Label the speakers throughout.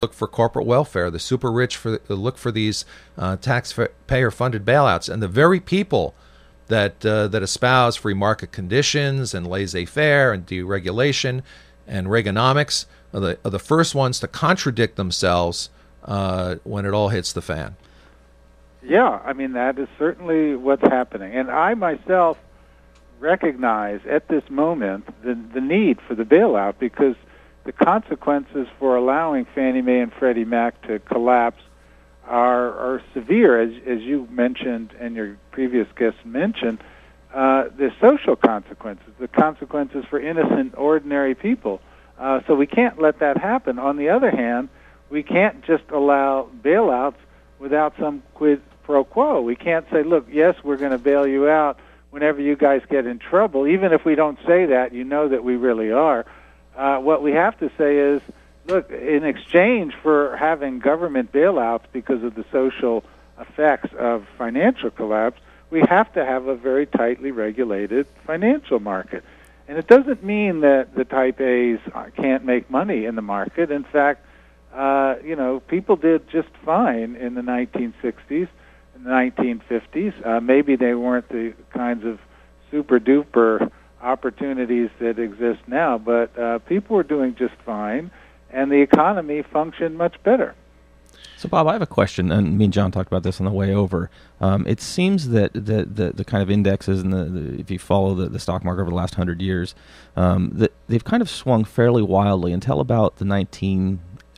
Speaker 1: look for corporate welfare. The super rich look for these taxpayer-funded bailouts, and the very people that espouse free market conditions and laissez-faire and deregulation and Reaganomics are the first ones to contradict themselves when it all hits the fan.
Speaker 2: Yeah, I mean, that is certainly what's happening. And I myself recognize at this moment the need for the bailout, because the consequences for allowing Fannie Mae and Freddie Mac to collapse are severe, as you mentioned and your previous guest mentioned. The social consequences, the consequences for innocent, ordinary people. So we can't let that happen. On the other hand, we can't just allow bailouts without some quid pro quo. We can't say, look, yes, we're going to bail you out whenever you guys get in trouble. Even if we don't say that, you know that we really are. What we have to say is, look, in exchange for having government bailouts because of the social effects of financial collapse, we have to have a very tightly regulated financial market. And it doesn't mean that the Type A's can't make money in the market. In fact, people did just fine in the 1960s and the 1950s. Maybe they weren't the kinds of super-duper opportunities that exist now, but people were doing just fine, and the economy functioned much better.
Speaker 3: So, Bob, I have a question, and me and John talked about this on the way over. It seems that the kind of indexes, and if you follow the stock market over the last 100 years, that they've kind of swung fairly wildly until about the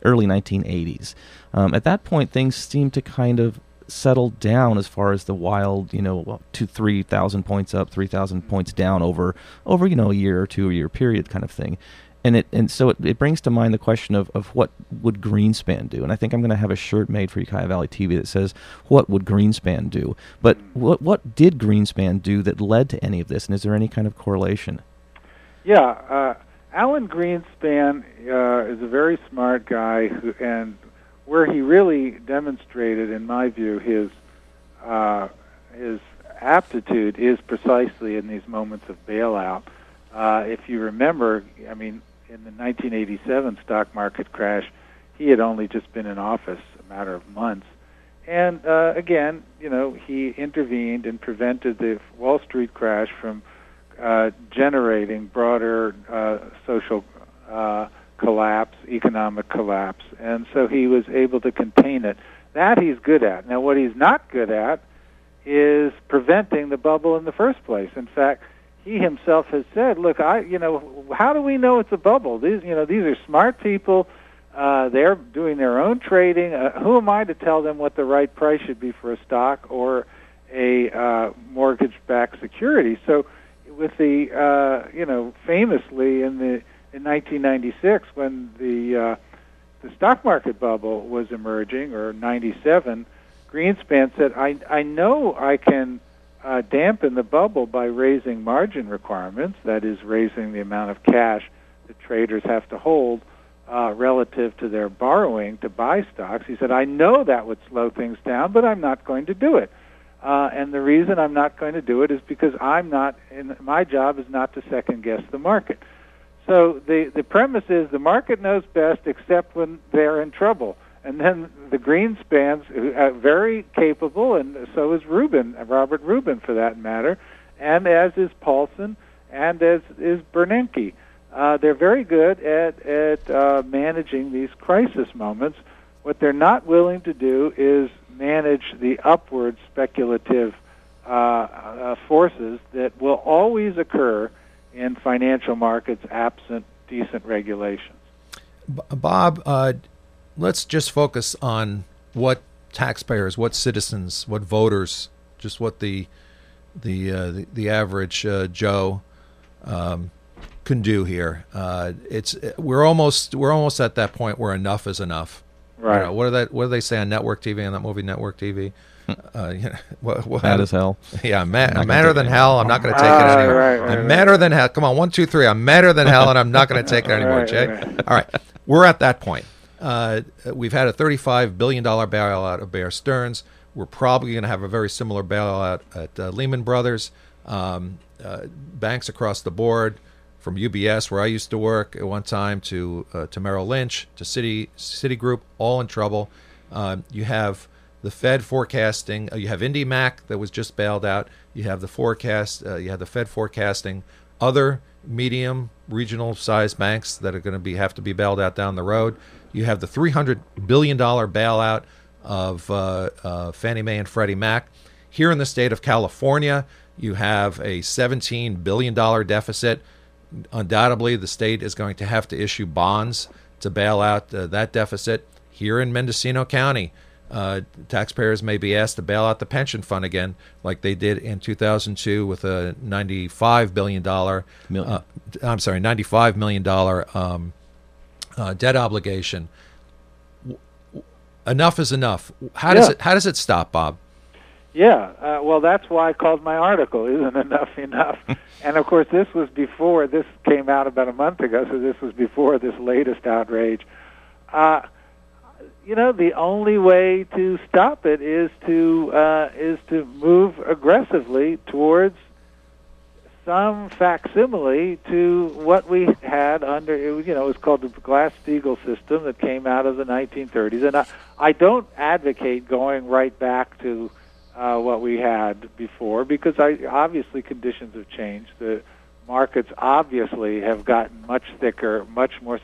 Speaker 3: early 1980s. At that point, things seem to kind of settle down as far as the wild, 2,000-3,000 points up, 3,000 points down over a year or 2 year period kind of thing. And so it brings to mind the question of what would Greenspan do? And I think I'm going to have a shirt made for Ukiah Valley TV that says, what would Greenspan do? But what did Greenspan do that led to any of this? And is there any kind of correlation?
Speaker 2: Yeah, Alan Greenspan is a very smart guy, and where he really demonstrated, in my view, his aptitude is precisely in these moments of bailout. If you remember, I mean, in the 1987 stock market crash, he had only just been in office a matter of months. And again, he intervened and prevented the Wall Street crash from generating broader social collapse, economic collapse. And so he was able to contain it. That he's good at. Now, what he's not good at is preventing the bubble in the first place. In fact, he himself has said, look, how do we know it's a bubble? These are smart people. They're doing their own trading. Who am I to tell them what the right price should be for a stock or a mortgage-backed security? So with the, famously in 1996 when the stock market bubble was emerging, or 97, Greenspan said, I know I can dampen the bubble by raising margin requirements, that is, raising the amount of cash that traders have to hold relative to their borrowing to buy stocks. He said, I know that would slow things down, but I'm not going to do it. And the reason I'm not going to do it is because my job is not to second-guess the market. So the premise is the market knows best except when they're in trouble. And then the Greenspans, very capable, and so is Robert Rubin for that matter, and as is Paulson, and as is Bernanke. They're very good at managing these crisis moments. What they're not willing to do is manage the upward speculative forces that will always occur in financial markets absent decent regulations.
Speaker 1: Bob, let's just focus on what taxpayers, what citizens, what voters, just what the average Joe can do here. We're almost at that point where enough is enough.
Speaker 2: Right.
Speaker 1: What do they say on network TV, on that movie Network TV?
Speaker 3: Mad as hell.
Speaker 1: Yeah, I'm madder than hell. I'm not going to take it anymore. I'm madder than hell. Come on, 1, 2, 3. I'm madder than hell, and I'm not going to take it anymore, Jay. All right, we're at that point. We've had a $35 billion bailout of Bear Stearns. We're probably going to have a very similar bailout at Lehman Brothers. Banks across the board, from UBS, where I used to work at one time, to Merrill Lynch, to Citigroup, all in trouble. You have the Fed forecasting. You have IndyMac that was just bailed out. You have the forecast. You have the Fed forecasting other medium regional sized banks that are going to have to be bailed out down the road. You have the $300 billion bailout of Fannie Mae and Freddie Mac. Here in the state of California, you have a $17 billion deficit. Undoubtedly, the state is going to have to issue bonds to bail out that deficit. Here in Mendocino County, taxpayers may be asked to bail out the pension fund again, like they did in 2002 with a $95 billion $95 million debt obligation. Enough is enough. How does it stop, Bob?
Speaker 2: Yeah, well, that's why I called my article, Isn't Enough Enough? And, of course, this came out about a month ago, so this was before this latest outrage. The only way to stop it is to move aggressively towards some facsimile to what we had under, it was called the Glass-Steagall system that came out of the 1930s. And I don't advocate going right back to what we had before, because obviously conditions have changed. The markets obviously have gotten much thicker, much more